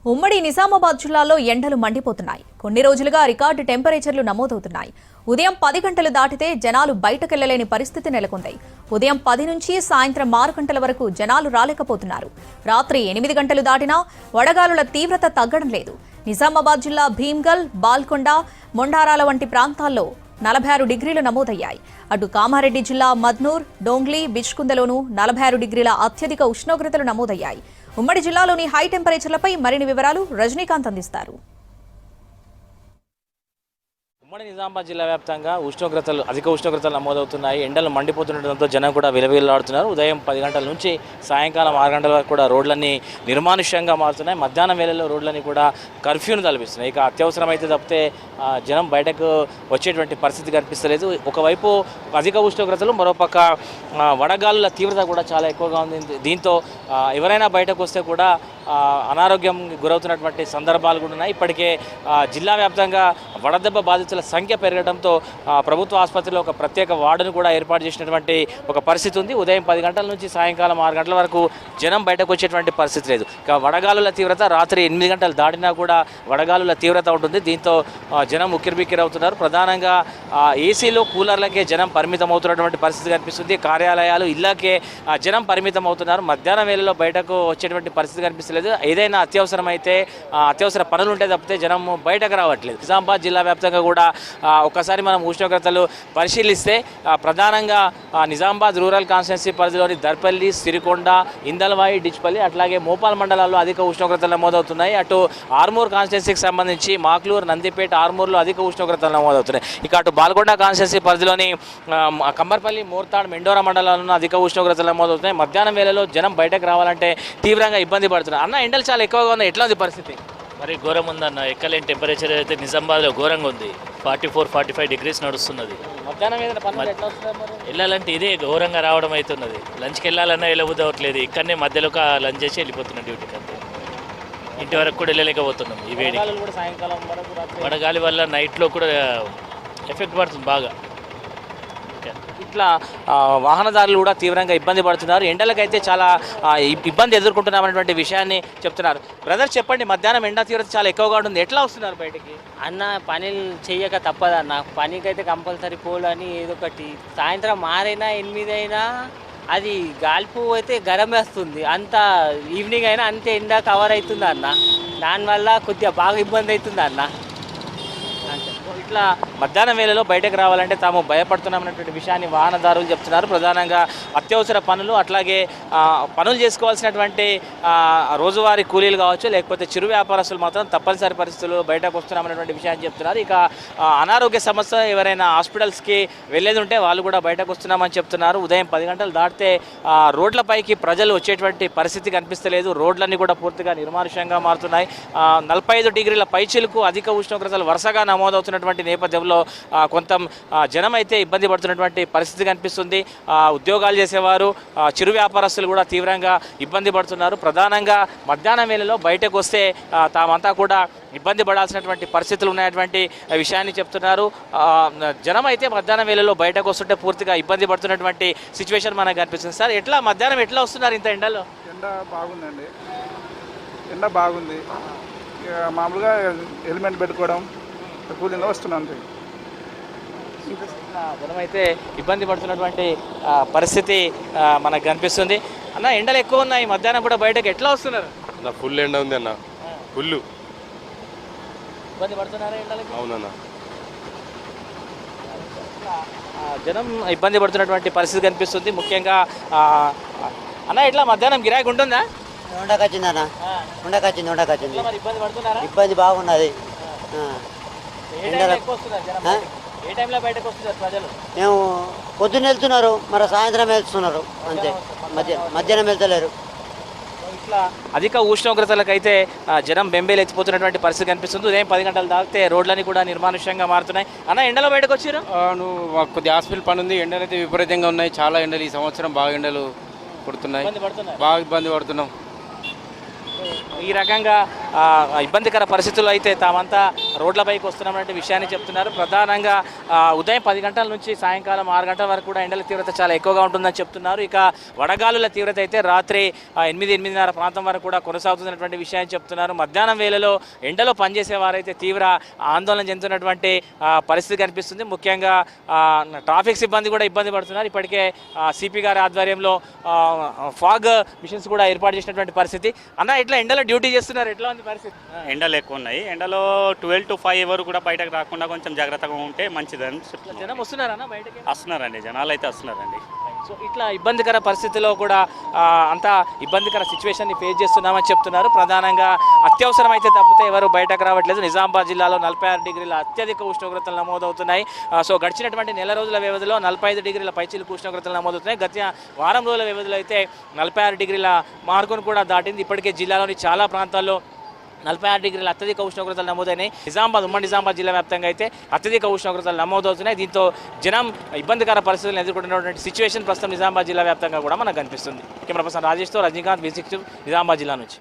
ఉమ్మడి నిజామాబాద్ జిల్లాలో ఎండలు మండిపోతున్నాయి. కొన్ని రోజులుగా రికార్డు టెంపరేచర్లు నమోదవుతున్నాయి. ఉదయం 10 గంటలు దాటితే జనాలు బయటకెళ్లలేని పరిస్థితి నెలకొంది. ఉదయం 10 నుంచి సాయంత్రం 6 గంటల వరకు జనాలు రాలేకపోతున్నారు. రాత్రి 8 గంటలు దాటినా వడగాలుల తీవ్రత తగ్గడం లేదు. నిజామాబాద్ జిల్లా భీమ్గల్, బాల్కొండ, మొండారాల వంటి ప్రాంతాల్లో 46 డిగ్రీలు నమోదయ్యాయి. అటు కామారెడ్డి జిల్లా మద్నూర్, డోంగ్లీ, బిచ్కుందలోనూ 46 డిగ్రీల అత్యధిక ఉష్ణోగ్రతలు నమోదయ్యాయి. ఉమ్మడి జిల్లాలోని హై టెంపరేచర్లపై మరిన్ని వివరాలు రజనీకాంత్ అందిస్తారు. ఉమ్మడి నిజామాబాద్ జిల్లా వ్యాప్తంగా అధిక ఉష్ణోగ్రతలు నమోదవుతున్నాయి. ఎండలు మండిపోతుండటంతో జనం కూడా విలవిల్లాడుతున్నారు. ఉదయం 10 గంటల నుంచి సాయంకాలం 6 గంటల వరకు కూడా రోడ్లన్నీ నిర్మానుష్యంగా మారుతున్నాయి. మధ్యాహ్నం వేళల్లో రోడ్లన్నీ కూడా కర్ఫ్యూను తలపిస్తున్నాయి. ఇక అత్యవసరమైతే తప్పితే జనం బయటకు వచ్చేటువంటి పరిస్థితి కనిపిస్తలేదు. ఒకవైపు అధిక ఉష్ణోగ్రతలు, మరోపక్క వడగాలుల తీవ్రత కూడా చాలా ఎక్కువగా ఉంది. దీంతో ఎవరైనా బయటకు వస్తే కూడా అనారోగ్యం గురవుతున్నటువంటి సందర్భాలు కూడా ఉన్నాయి. ఇప్పటికే జిల్లా వ్యాప్తంగా వడదెబ్బ బాధితుల సంఖ్య పెరగడంతో ప్రభుత్వ ఆసుపత్రిలో ఒక ప్రత్యేక వార్డును కూడా ఏర్పాటు చేసినటువంటి ఒక పరిస్థితి ఉంది. ఉదయం 10 గంటల నుంచి సాయంకాలం 6 గంటల వరకు జనం బయటకు వచ్చేటువంటి పరిస్థితి లేదు. ఇక వడగాలుల తీవ్రత రాత్రి 8 గంటలు దాటినా కూడా వడగాలుల తీవ్రత ఉంటుంది. దీంతో జనం ఉక్కిరిబిక్కిరి అవుతున్నారు. ప్రధానంగా ఏసీలో, కూలర్లకే జనం పరిమితం అవుతున్నటువంటి పరిస్థితి కనిపిస్తుంది. కార్యాలయాలు, ఇళ్ళకే జనం పరిమితం అవుతున్నారు. మధ్యాహ్నం వేళలో బయటకు వచ్చేటువంటి పరిస్థితి కనిపిస్తలేదు. ఏదైనా అత్యవసరమైతే అత్యవసర పనులు ఉంటే తప్పితే జనం బయటకు రావట్లేదు. నిజామాబాద్ జిల్లా వ్యాప్తంగా కూడా ఒకసారి మనం ఉష్ణోగ్రతలు పరిశీలిస్తే ప్రధానంగా నిజామాబాద్ రూరల్ కాన్స్టిట్యున్సీ పరిధిలోని దర్పల్లి, సిరికొండ, ఇందల్వాయి, డిచ్పల్లి, అట్లాగే మోపాల్ మండలాల్లో అధిక ఉష్ణోగ్రతలు నమోదవుతున్నాయి. అటు ఆర్మూర్ కాన్స్టిట్యున్సీకి సంబంధించి మాక్లూరు, నందిపేట, ఆర్మూర్లో అధిక ఉష్ణోగ్రతలు నమోదవుతున్నాయి. ఇక అటు బాల్కొండ కాన్స్టిట్యున్సీ పరిధిలోని కమ్మర్పల్లి, మోర్తాడ్, మెండోరా మండలాల్లో అధిక ఉష్ణోగ్రతలు నమోదవుతున్నాయి. మధ్యాహ్నం వేళలో జనం బయటకు రావాలంటే తీవ్రంగా ఇబ్బంది పడుతున్నారు. అన్న, ఎండలు చాలా ఎక్కువగా ఉన్నాయి. ఎట్లా ఉంది పరిస్థితి? మరి ఘోరం ఉందన్న. ఎక్కలేని టెంపరేచర్ అయితే నిజామాబాద్లో ఘోరంగా ఉంది. 44-45 డిగ్రీస్ నడుస్తున్నది. వెళ్ళాలంటే ఇదే ఘోరంగా రావడం అవుతున్నది. లంచ్కి వెళ్ళాలన్నా వెళ్ళబుద్ధి అవ్వట్లేదు. ఇక్కడనే మధ్యలో లంచ్ చేసి వెళ్ళిపోతున్నాం డ్యూటీకి. అంతే, ఇంటి వరకు కూడా వెళ్ళలేకపోతున్నాం. ఈ వేడి వడగాలి వల్ల నైట్లో కూడా ఎఫెక్ట్ పడుతుంది బాగా. ఇట్లా వాహనదారులు కూడా తీవ్రంగా ఇబ్బంది పడుతున్నారు. ఎండలకైతే చాలా ఇబ్బంది ఎదుర్కొంటున్నామనేటువంటి విషయాన్ని చెప్తున్నారు. బ్రదర్, చెప్పండి, మధ్యాహ్నం ఎండ తీవ్రత చాలా ఎక్కువగా ఉంటుంది. ఎట్లా వస్తున్నారు బయటికి? అన్న, పనులు చెయ్యక తప్పదన్న. పనికైతే కంపల్సరీ పోలని ఏదో ఒకటి. సాయంత్రం 6 అయినా 8 అయినా అది గాల్పు అయితే గరం వేస్తుంది. అంత ఈవినింగ్ అయినా అంతే ఎండ కవర్ అవుతుంది అన్న. దానివల్ల కొద్దిగా బాగా ఇబ్బంది అవుతుంది అన్న. ఇట్లా మధ్యాహ్నం వేళలో బయటకు రావాలంటే తాము భయపడుతున్నామన్నటువంటి విషయాన్ని వాహనదారులు చెప్తున్నారు. ప్రధానంగా అత్యవసర పనులు, అట్లాగే పనులు చేసుకోవాల్సినటువంటి రోజువారీ కూలీలు కావచ్చు, లేకపోతే చిరు వ్యాపారస్తులు మాత్రం తప్పనిసరి పరిస్థితులు బయటకు వస్తున్నామన్నటువంటి విషయాన్ని చెప్తున్నారు. ఇక అనారోగ్య సమస్య ఎవరైనా హాస్పిటల్స్కి వెళ్ళేది ఉంటే వాళ్ళు కూడా బయటకు వస్తున్నామని చెప్తున్నారు. ఉదయం 10 గంటలు దాటితే రోడ్లపైకి ప్రజలు వచ్చేటువంటి పరిస్థితి కనిపిస్తలేదు. రోడ్లన్నీ కూడా పూర్తిగా నిర్మానుష్యంగా మారుతున్నాయి. 45 డిగ్రీల పైచిలకు అధిక ఉష్ణోగ్రతలు వరుసగా నమోదవుతున్నటువంటి నేపథ్యంలో కొంత జనం అయితే ఇబ్బంది పడుతున్నటువంటి పరిస్థితి కనిపిస్తుంది. ఉద్యోగాలు చేసేవారు, చిరు వ్యాపారస్తులు కూడా తీవ్రంగా ఇబ్బంది పడుతున్నారు. ప్రధానంగా మధ్యాహ్నం వేళలో బయటకు వస్తే తామంతా కూడా ఇబ్బంది పడాల్సినటువంటి పరిస్థితులు ఉన్నటువంటి విషయాన్ని చెప్తున్నారు. జనం అయితే మధ్యాహ్నం వేళలో బయటకు వస్తుంటే పూర్తిగా ఇబ్బంది పడుతున్నటువంటి సిచ్యువేషన్ మనకు కనిపిస్తుంది. సార్, ఎట్లా మధ్యాహ్నం ఎట్లా వస్తున్నారు ఇంత ఎండలో? ఎండ బాగుందండి. ఎండ బాగుంది. మామూలుగా హెల్మెట్ పెట్టుకోవడం కూలింగ్గా వస్తున్నాను. జనమైతే ఇబ్బంది పడుతున్నటువంటి పరిస్థితి మనకు కనిపిస్తుంది. అన్న, ఎండలు ఎక్కువ ఉన్నాయి. మధ్యాహ్నం కూడా బయటకు ఎట్లా వస్తున్నారు? అన్న, ఫుల్ ఎండ ఉంది అన్న. ఫుల్ ఇబ్బంది పడుతున్నారా ఎండలకి? అవునన్న. జనం ఇబ్బంది పడుతున్నటువంటి పరిస్థితి కనిపిస్తుంది. ముఖ్యంగా అన్న, ఇట్లా మధ్యాహ్నం గిరాకీ ఉంటుందా? ఉండకొచ్చిందన్న, ఉండకొచ్చింది. మరి ఇబ్బంది పడుతున్నారా? ఇబ్బంది బాగున్నది. ఏ టైంలో బయటకు వస్తున్నారు ప్రజలు? మేము పొద్దున్న వెళ్తున్నారు, మరి సాయంత్రం వెళ్తున్నారు. అంతే, మధ్యాహ్నం వెళ్తలేరు. ఇట్లా అధిక ఉష్ణోగ్రతలకైతే జనం బెంబేలు ఎత్తిపోతున్నటువంటి పరిస్థితి కనిపిస్తుంది. ఉదయం 10 గంటలు దాటితే రోడ్లన్నీ కూడా నిర్మానుష్యంగా మారుతున్నాయి. అన్న, ఎండలో బయటకు వచ్చారు? నువ్వు కొద్దిగా హాస్పిటల్ పని ఉంది. ఎండలు అయితే విపరీతంగా ఉన్నాయి. చాలా ఎండలు ఈ సంవత్సరం బాగా ఎండలు కొడుతున్నాయి. బాగా ఇబ్బంది పడుతున్నాం. ఈ రకంగా ఇబ్బందికర పరిస్థితుల్లో అయితే తామంతా రోడ్లపైకి వస్తున్నామనే విషయాన్ని చెప్తున్నారు. ప్రధానంగా ఉదయం 10 గంటల నుంచి సాయంకాలం 6 గంటల వరకు కూడా ఎండల తీవ్రత చాలా ఎక్కువగా ఉంటుందని చెప్తున్నారు. ఇక వడగాలుల తీవ్రత అయితే రాత్రి 8-8:30 ప్రాంతం వరకు కూడా కొనసాగుతున్నటువంటి విషయాన్ని చెప్తున్నారు. మధ్యాహ్నం వేళలో ఎండలో పనిచేసే వారైతే తీవ్ర ఆందోళన చెందుతున్నటువంటి పరిస్థితి కనిపిస్తుంది. ముఖ్యంగా ట్రాఫిక్ సిబ్బంది కూడా ఇబ్బంది పడుతున్నారు. ఇప్పటికే సిపి గారి ఆధ్వర్యంలో ఫాగ్ మిషన్స్ కూడా ఏర్పాటు చేసినటువంటి పరిస్థితి. అన్న ఇట్లా ఎండలో డ్యూటీ చేస్తున్నారు, ఎట్లా ఉంది పరిస్థితి? ఎండలు ఎక్కువ ఉన్నాయి. ఎండలో 12 to 5 వరకు కూడా బయటకు రాకుండా కొంచెం జాగ్రత్తగా ఉంటే మంచిదని చెప్తున్నాను. జనం వస్తున్నారన్న బయటకి? వస్తున్నారండి, జనాలు అయితే వస్తున్నారండి. సో ఇట్లా ఇబ్బందికర పరిస్థితిలో కూడా అంతా ఇబ్బందికర సిచ్యువేషన్ని ఫేస్ చేస్తున్నామని చెప్తున్నారు. ప్రధానంగా అత్యవసరం అయితే తప్పితే ఎవరు బయటకు రావట్లేదు. నిజామాబాద్ జిల్లాలో 46 డిగ్రీల అత్యధిక ఉష్ణోగ్రతలు నమోదవుతున్నాయి. సో గడిచినటువంటి నెల రోజుల వ్యవధిలో 45 డిగ్రీల పైచిలుకు ఉష్ణోగ్రతలు నమోదవుతున్నాయి. గత వారం రోజుల వ్యవధిలో అయితే 46 డిగ్రీల మార్కును కూడా దాటింది. ఇప్పటికే జిల్లాలోని చాలా ప్రాంతాల్లో 46 డిగ్రీల అత్యధిక ఉష్ణోగ్రతలు నమోదైనాయి. ఉమ్మడి నిజామాబాద్ జిల్లా వ్యాప్తంగా అయితే అత్యధిక ఉష్ణోగ్రతలు నమోదవుతున్నాయి. దీంతో జనం ఇబ్బందికర పరిస్థితులను ఎదుర్కొంటున్నటువంటి సిచ్యువేషన్ ప్రస్తుతం నిజామాబాద్ జిల్లా వ్యాప్తంగా కూడా మనకు కనిపిస్తుంది. కెమెరా పర్సన్ రాజేష్తో రజనీకాంత్, V6 నిజామాబాద్ జిల్లా నుంచి.